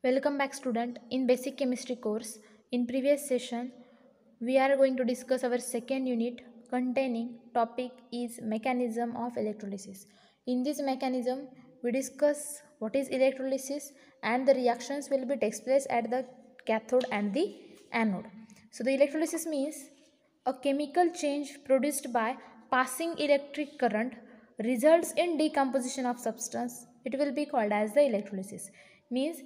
Welcome back student. In basic chemistry course, in previous session, we are going to discuss our second unit containing topic is mechanism of electrolysis. In this mechanism, we discuss what is electrolysis and the reactions will be takes place at the cathode and the anode. So the electrolysis means a chemical change produced by passing electric current results in decomposition of substance. It will be called as the electrolysis. Means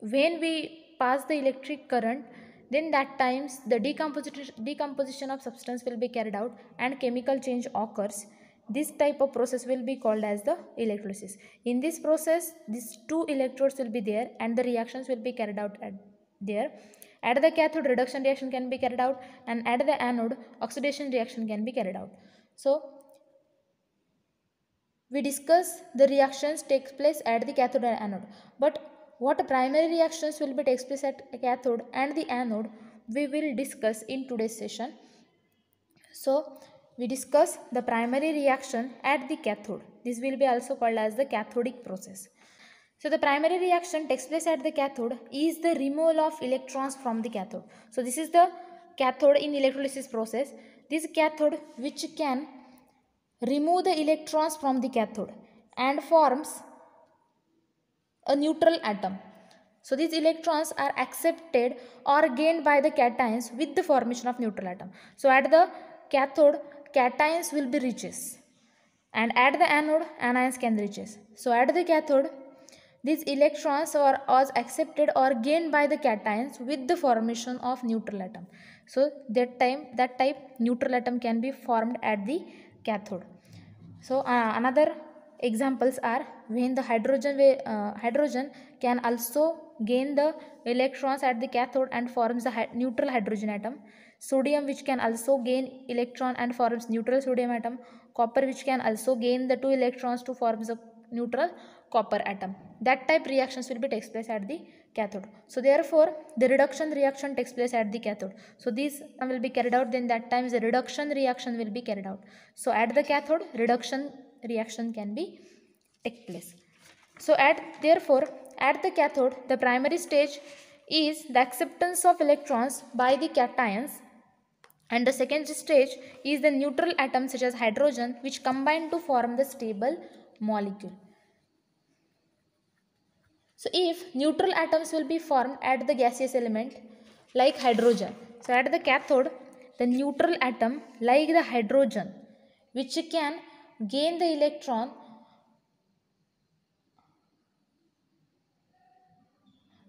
when we pass the electric current, then that times the decomposition of substance will be carried out and chemical change occurs. This type of process will be called as the electrolysis. In this process, these two electrodes will be there and the reactions will be carried out at there. At the cathode, reduction reaction can be carried out, and at the anode, oxidation reaction can be carried out. So we discuss the reactions takes place at the cathode and anode, but what primary reactions will be takes place at cathode and the anode we will discuss in today's session. So we discuss the primary reaction at the cathode. This will be also called as the cathodic process. So the primary reaction takes place at the cathode is the removal of electrons from the cathode. So this is the cathode in electrolysis process. This cathode which can remove the electrons from the cathode and forms a neutral atom. So these electrons are accepted or gained by the cations with the formation of neutral atom. So at the cathode, cations will be reaches, and at the anode, anions can reaches. So at the cathode, these electrons are accepted or gained by the cations with the formation of neutral atom. So that type neutral atom can be formed at the cathode. So another examples are when the hydrogen can also gain the electrons at the cathode and forms the neutral hydrogen atom. Sodium which can also gain electron and forms neutral sodium atom. Copper which can also gain the 2 electrons to form the neutral copper atom. That type reactions will be takes place at the cathode. So therefore the reduction reaction takes place at the cathode. So these will be carried out, then that times the reduction reaction will be carried out. So at the cathode, reduction reaction can be take place. So therefore at the cathode, the primary stage is the acceptance of electrons by the cations, and the second stage is the neutral atoms such as hydrogen which combine to form the stable molecule. So if neutral atoms will be formed at the gaseous element like hydrogen, so at the cathode the neutral atom like the hydrogen which can gain the electron,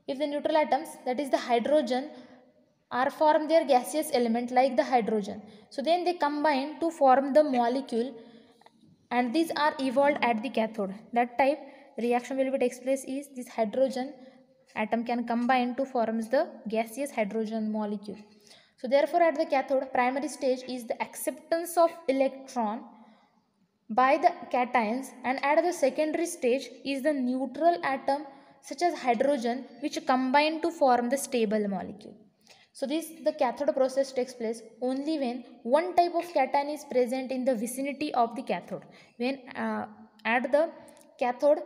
if the neutral atoms, that is the hydrogen, are formed their gaseous element like the hydrogen, so then they combine to form the molecule and these are evolved at the cathode. That type reaction will be takes place is this hydrogen atom can combine to forms the gaseous hydrogen molecule. So therefore at the cathode, primary stage is the acceptance of electron by the cations, and at the secondary stage is the neutral atom such as hydrogen which combine to form the stable molecule. So the cathode process takes place only when one type of cation is present in the vicinity of the cathode. When at the cathode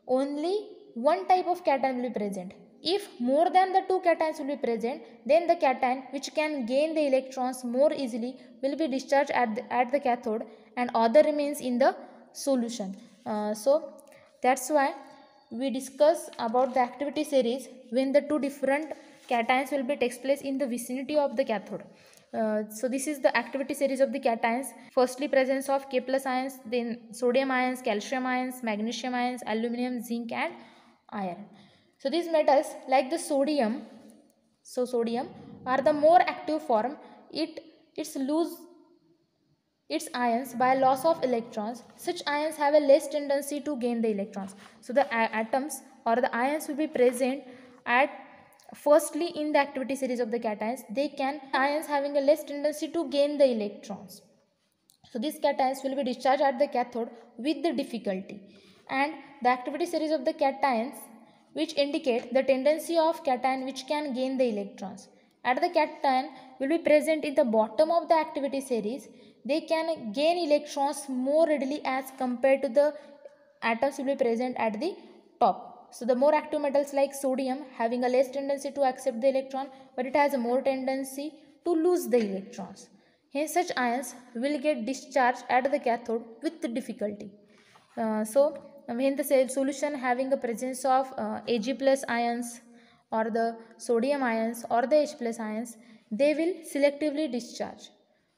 only one type of cation will be present. If more than the two cations will be present, then the cation which can gain the electrons more easily will be discharged at the cathode and other remains in the solution. So that's why we discuss about the activity series when the two different cations will be takes place in the vicinity of the cathode. So this is the activity series of the cations. Firstly, presence of K+ ions, then sodium ions, calcium ions, magnesium ions, aluminum, zinc and iron. So these metals like the sodium, sodium are the more active form. It's lose its ions by loss of electrons. Such ions have a less tendency to gain the electrons. So the atoms or the ions will be present at firstly in the activity series of the cations. They can ions having a less tendency to gain the electrons. So these cations will be discharged at the cathode with the difficulty, and the activity series of the cations which indicate the tendency of cation which can gain the electrons. At the cation will be present in the bottom of the activity series. They can gain electrons more readily as compared to the atoms will be present at the top. So the more active metals like sodium having a less tendency to accept the electron, but it has a more tendency to lose the electrons. Hence such ions will get discharged at the cathode with difficulty. So when the solution having a presence of Ag plus ions or the sodium ions or the H plus ions, they will selectively discharge.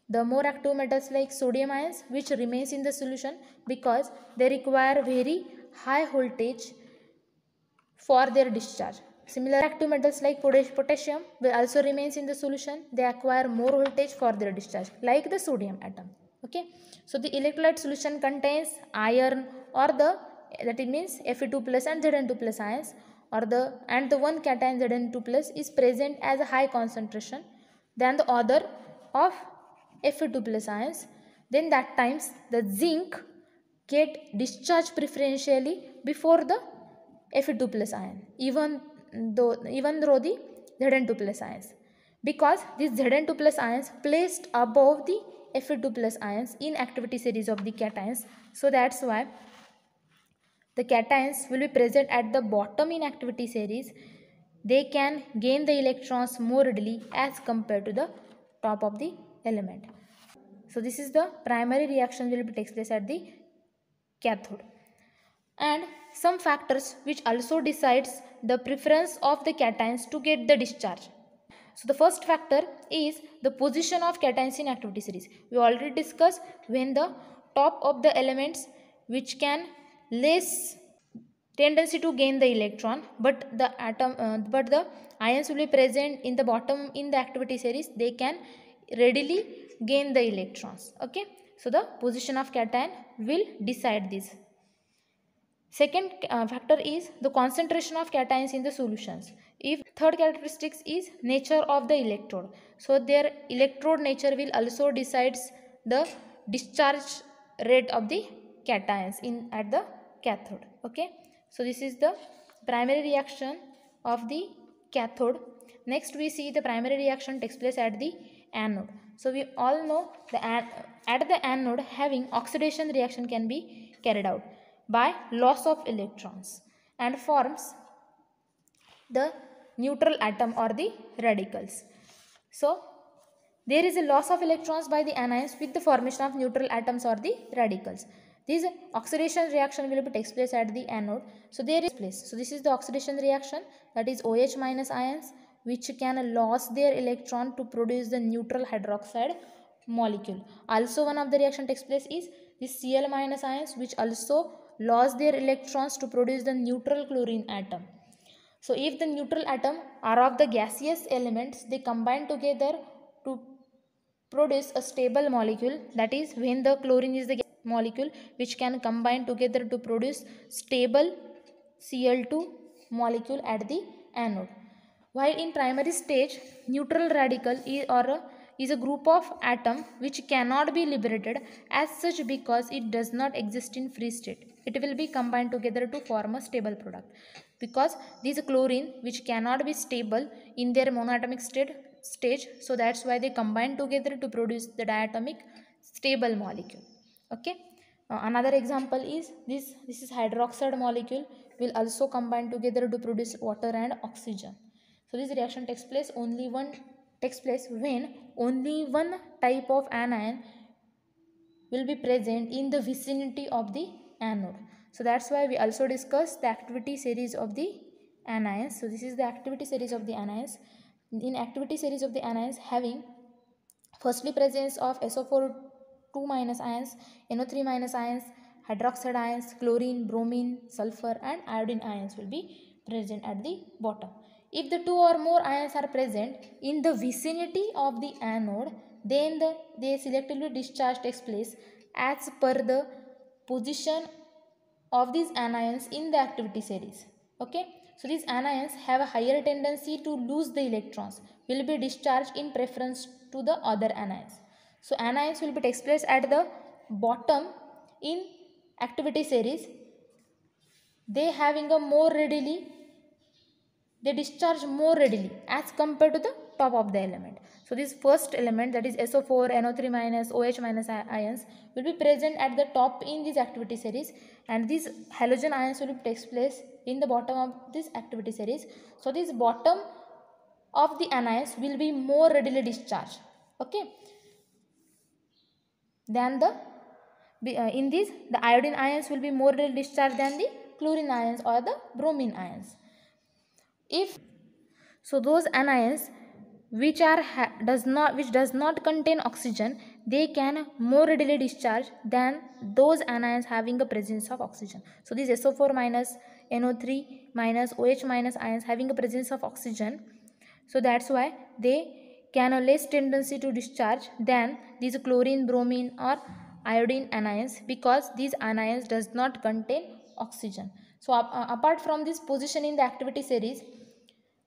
The more active metals like sodium ions which remains in the solution because they require very high voltage for their discharge. Similar active metals like potassium will also remains in the solution. They acquire more voltage for their discharge like the sodium atom. Okay. So the electrolyte solution contains iron or the, that it means Fe2 plus and Zn2 plus ions, or the one cation Zn2 plus is present as a high concentration than the other of Fe2 plus ions. Then that times the zinc get discharged preferentially before the Fe2 plus ion, even though the Zn2 plus ions, because these Zn2 plus ions placed above the Fe2 plus ions in activity series of the cations. So that's why the cations will be present at the bottom in activity series. They can gain the electrons more readily as compared to the top of the element. So this is the primary reaction will takes place at the cathode. And some factors which also decides the preference of the cations to get the discharge. So the first factor is the position of cations in activity series. We already discussed when the top of the elements which can less tendency to gain the electron, but the ions will be present in the bottom in the activity series, they can readily gain the electrons. Okay, so the position of cation will decide this. Second factor is the concentration of cations in the solutions. If third characteristics is nature of the electrode, so their electrode nature will also decides the discharge rate of the cations in at the cathode. Okay, so this is the primary reaction of the cathode. Next we see the primary reaction takes place at the anode. So we all know the at the anode having oxidation reaction can be carried out by loss of electrons and forms the neutral atom or the radicals. So there is a loss of electrons by the anions with the formation of neutral atoms or the radicals. This oxidation reaction will be takes place at the anode. So there is place. So this is the oxidation reaction, that is OH minus ions which can lose their electron to produce the neutral hydroxide molecule. Also one of the reaction takes place is this Cl minus ions which also lose their electrons to produce the neutral chlorine atom. So if the neutral atom are of the gaseous elements, they combine together to produce a stable molecule, that is when the chlorine is the molecule which can combine together to produce stable Cl2 molecule at the anode. While in primary stage, neutral radical is a group of atom which cannot be liberated as such because it does not exist in free state. It will be combined together to form a stable product, because these chlorine which cannot be stable in their monoatomic stage, so that's why they combine together to produce the diatomic stable molecule. Okay, another example is this is hydroxide molecule will also combine together to produce water and oxygen. So this reaction takes place when only one type of anion will be present in the vicinity of the anode. So that's why we also discussed the activity series of the anions. So this is the activity series of the anions. In activity series of the anions having firstly presence of SO4 2 minus ions, NO3 minus ions, hydroxide ions, chlorine, bromine, sulfur and iodine ions will be present at the bottom. If the two or more ions are present in the vicinity of the anode, then the selectively discharge takes place as per the position of these anions in the activity series. Okay, so these anions have a higher tendency to lose the electrons, will be discharged in preference to the other anions. So anions will be takes place at the bottom in activity series. They having a more readily, they discharge more readily as compared to the top of the element. So this first element, that is SO4, NO3 minus, OH minus ions, will be present at the top in this activity series, and these halogen ions will take place in the bottom of this activity series. So this bottom of the anions will be more readily discharged, okay, than the in this the iodine ions will be more readily discharged than the chlorine ions or the bromine ions. If so, those anions which are does not contain oxygen, they can more readily discharge than those anions having a presence of oxygen. So these SO4 minus, NO3 minus, OH minus ions having a presence of oxygen, so that's why they can have less tendency to discharge than these chlorine, bromine or iodine anions, because these anions does not contain oxygen. So apart from this position in the activity series,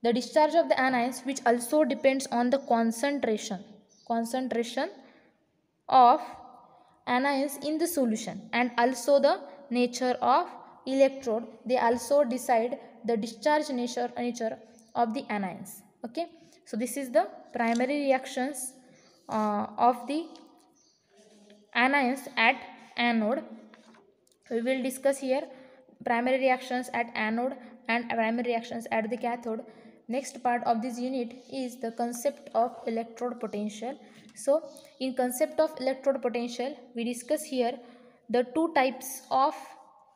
the discharge of the anions, which also depends on the concentration of anions in the solution and also the nature of electrode, they also decide the discharge nature of the anions, okay. So this is the primary reactions of the anions at anode. We will discuss here primary reactions at anode and primary reactions at the cathode. Next part of this unit is the concept of electrode potential. So in concept of electrode potential, we discuss here the two types of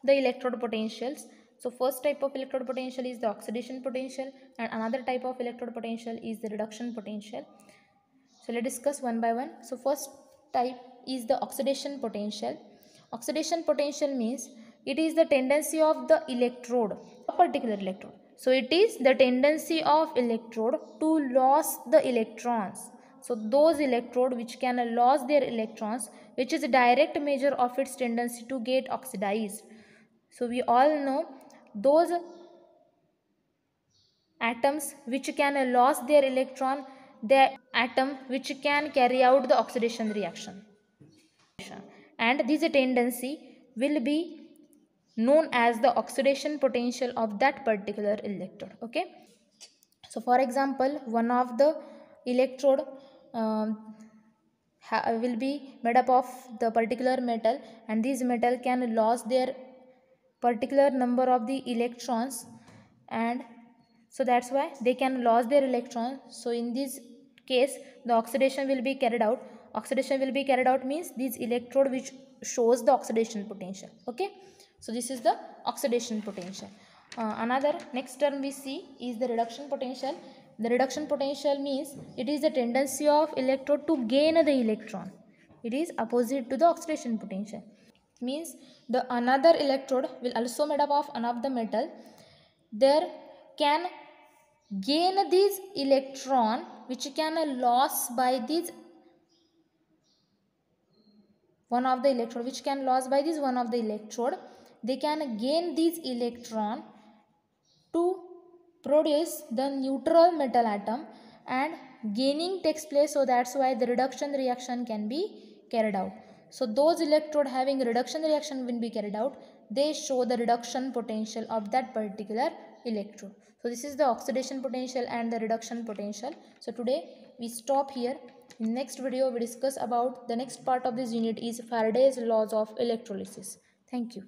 the electrode potentials. So first type of electrode potential is the oxidation potential, and another type of electrode potential is the reduction potential. So let's discuss one by one. So first type is the oxidation potential. Oxidation potential means it is the tendency of the electrode, a particular electrode. So it is the tendency of electrode to lose the electrons. So those electrode which can lose their electrons, which is a direct measure of its tendency to get oxidized. So we all know those atoms which can lose their electron, the atom which can carry out the oxidation reaction, and this tendency will be known as the oxidation potential of that particular electrode, okay. So for example, one of the electrode will be made up of the particular metal, and this metal can lose their particular number of the electrons, and so that's why they can lose their electrons. So in this case the oxidation will be carried out. Oxidation will be carried out means this electrode which shows the oxidation potential, okay. So this is the oxidation potential. Another next term we see is the reduction potential. The reduction potential means it is the tendency of electrode to gain the electron. It is opposite to the oxidation potential. Means the another electrode will also made up of another metal, there can gain this electron which can loss by this one of the electrode, which can loss by this one of the electrode, they can gain this electron to produce the neutral metal atom, and gaining takes place, so that's why the reduction reaction can be carried out. So those electrode having reduction reaction will be carried out, they show the reduction potential of that particular electrode. So this is the oxidation potential and the reduction potential. So today we stop here. In next video we discuss about the next part of this unit is Faraday's laws of electrolysis. Thank you.